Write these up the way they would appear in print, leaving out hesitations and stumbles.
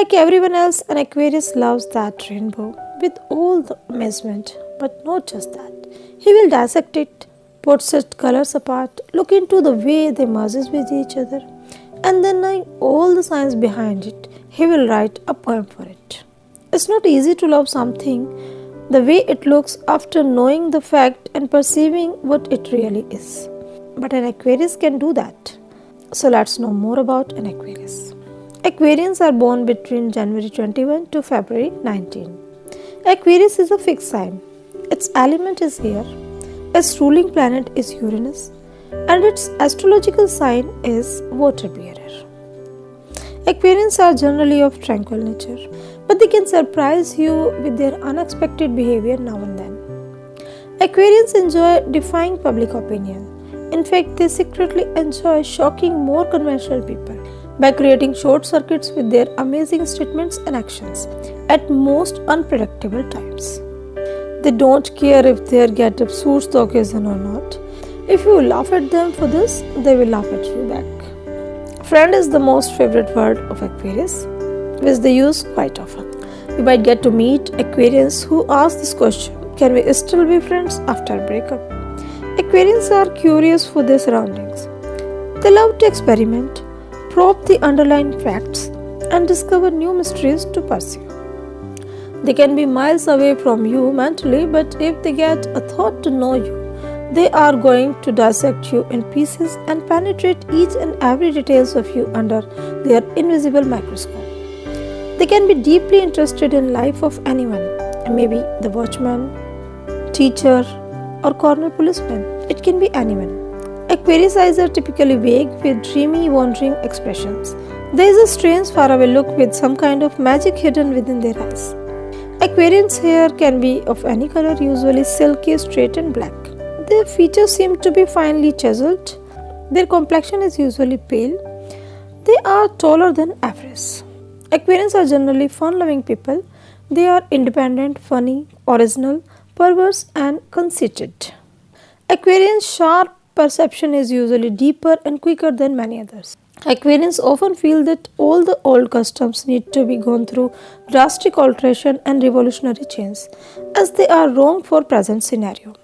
Like everyone else, an Aquarius loves that rainbow with all the amazement, but not just that. He will dissect it, put its colors apart, look into the way they merge with each other, and then knowing all the science behind it, he will write a poem for it. It's not easy to love something the way it looks after knowing the fact and perceiving what it really is. But an Aquarius can do that. So let's know more about an Aquarius. Aquarians are born between January 21 to February 19. Aquarius is a fixed sign. Its element is air, its ruling planet is Uranus, and its astrological sign is water bearer. Aquarians are generally of tranquil nature, but they can surprise you with their unexpected behavior now and then. Aquarians enjoy defying public opinion. In fact, they secretly enjoy shocking more conventional people by creating short circuits with their amazing statements and actions at most unpredictable times. They don't care if their get-up suits the occasion or not. If you laugh at them for this, they will laugh at you back. Friend is the most favorite word of Aquarius, which they use quite often. You might get to meet Aquarians who ask this question: can we still be friends after a breakup? Aquarians are curious for their surroundings. They love to experiment, probe the underlying facts, and discover new mysteries to pursue. They can be miles away from you mentally, but if they get a thought to know you, they are going to dissect you in pieces and penetrate each and every details of you under their invisible microscope. They can be deeply interested in life of anyone, maybe the watchman, teacher, or corner policeman. It can be anyone. Aquarius eyes are typically vague with dreamy, wandering expressions. There is a strange, faraway look with some kind of magic hidden within their eyes. Aquarians' hair can be of any color, usually silky, straight, and black. Their features seem to be finely chiseled. Their complexion is usually pale. They are taller than average. Aquarians are generally fun-loving people. They are independent, funny, original, perverse, and conceited. Aquarians' sharp perception is usually deeper and quicker than many others. Aquarians often feel that all the old customs need to be gone through drastic alteration and revolutionary change, as they are wrong for present scenario.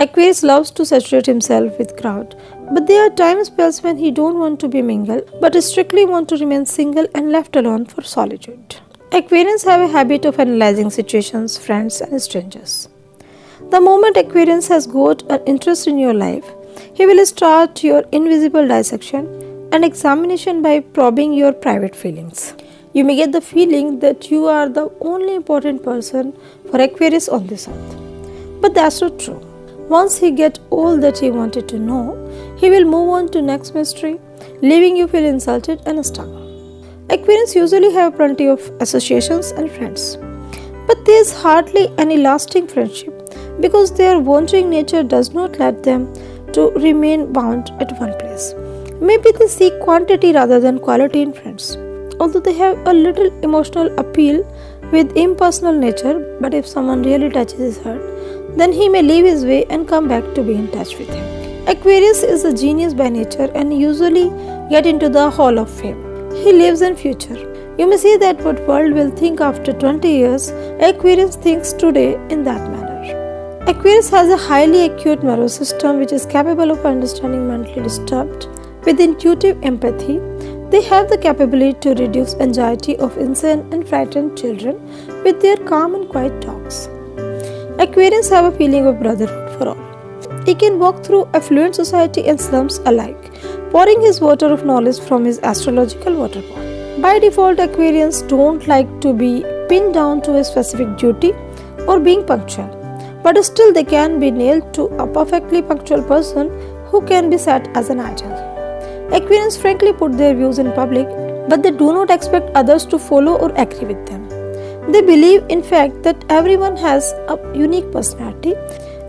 Aquarius loves to saturate himself with crowd, but there are time spells when he don't want to be mingled, but strictly want to remain single and left alone for solitude. Aquarians have a habit of analyzing situations, friends, and strangers. The moment Aquarius has got an interest in your life, he will start your invisible dissection and examination by probing your private feelings. You may get the feeling that you are the only important person for Aquarius on this earth. But that's not true. Once he gets all that he wanted to know, he will move on to next mystery, leaving you feel insulted and stuck. Aquarians usually have plenty of associations and friends, but there is hardly any lasting friendship because their wandering nature does not let them to remain bound at one place. Maybe they seek quantity rather than quality in friends, although they have a little emotional appeal with impersonal nature. But if someone really touches his heart, then he may leave his way and come back to be in touch with him. Aquarius is a genius by nature and usually get into the Hall of Fame. He lives in future. You may say that what world will think after 20 years, Aquarius thinks today in that manner. Aquarius has a highly acute nervous system which is capable of understanding mentally disturbed. With intuitive empathy, they have the capability to reduce anxiety of insane and frightened children with their calm and quiet talks. Aquarians have a feeling of brotherhood for all. He can walk through affluent society and slums alike, pouring his water of knowledge from his astrological water pot. By default, Aquarians don't like to be pinned down to a specific duty or being punctual, but still they can be nailed to a perfectly punctual person who can be set as an idol. Aquarians frankly put their views in public, but they do not expect others to follow or agree with them. They believe, in fact, that everyone has a unique personality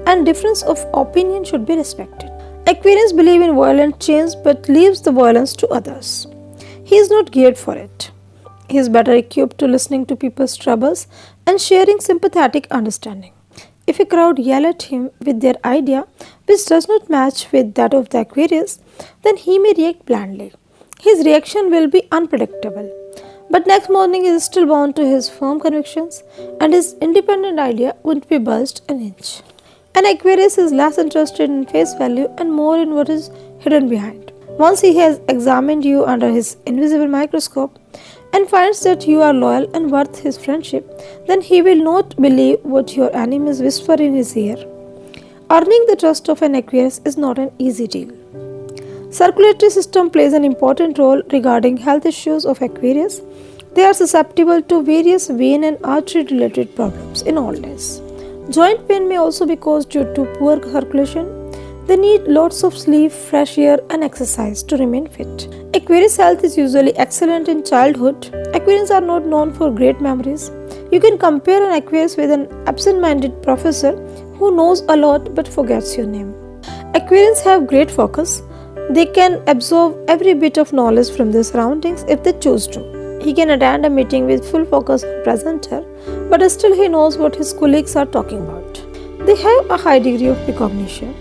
and difference of opinion should be respected. Aquarians believe in violent change but leaves the violence to others. He is not geared for it. He is better equipped to listening to people's troubles and sharing sympathetic understanding. If a crowd yell at him with their idea which does not match with that of the Aquarius, then he may react blandly. His reaction will be unpredictable. But next morning he is still bound to his firm convictions, and his independent idea wouldn't be budged an inch. An Aquarius is less interested in face value and more in what is hidden behind. Once he has examined you under his invisible microscope and finds that you are loyal and worth his friendship, then he will not believe what your enemies whisper in his ear. Earning the trust of an Aquarius is not an easy deal. Circulatory system plays an important role regarding health issues of Aquarius. They are susceptible to various vein and artery related problems in old age. Joint pain may also be caused due to poor circulation. They need lots of sleep, fresh air and exercise to remain fit. Aquarius health is usually excellent in childhood. Aquarians are not known for great memories. You can compare an Aquarius with an absent-minded professor who knows a lot but forgets your name. Aquarians have great focus. They can absorb every bit of knowledge from their surroundings if they choose to. He can attend a meeting with full focus on presenter, but still he knows what his colleagues are talking about. They have a high degree of precognition.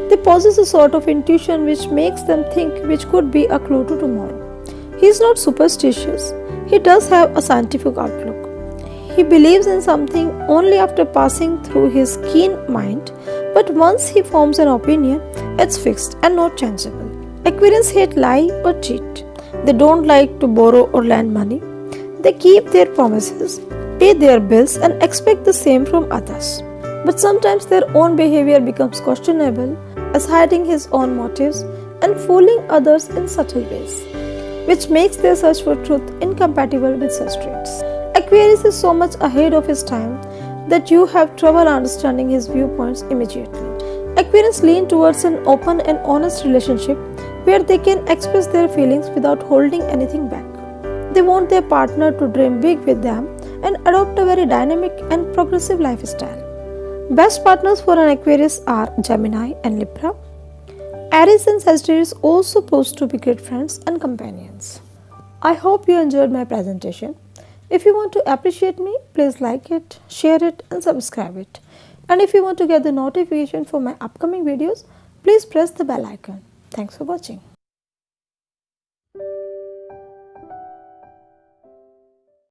They possess a sort of intuition which makes them think which could be a clue to tomorrow. He is not superstitious. He does have a scientific outlook. He believes in something only after passing through his keen mind, but once he forms an opinion, it's fixed and not changeable. Aquarians hate lie or cheat. They don't like to borrow or lend money. They keep their promises, pay their bills and expect the same from others. But sometimes their own behavior becomes questionable, as hiding his own motives and fooling others in subtle ways, which makes their search for truth incompatible with such traits. Aquarius is so much ahead of his time that you have trouble understanding his viewpoints immediately. Aquarians lean towards an open and honest relationship where they can express their feelings without holding anything back. They want their partner to dream big with them and adopt a very dynamic and progressive lifestyle. Best partners for an Aquarius are Gemini and Libra. Aries and Sagittarius also pose to be great friends and companions. I hope you enjoyed my presentation. If you want to appreciate me, please like it, share it and subscribe it. And if you want to get the notification for my upcoming videos, please press the bell icon. Thanks for watching.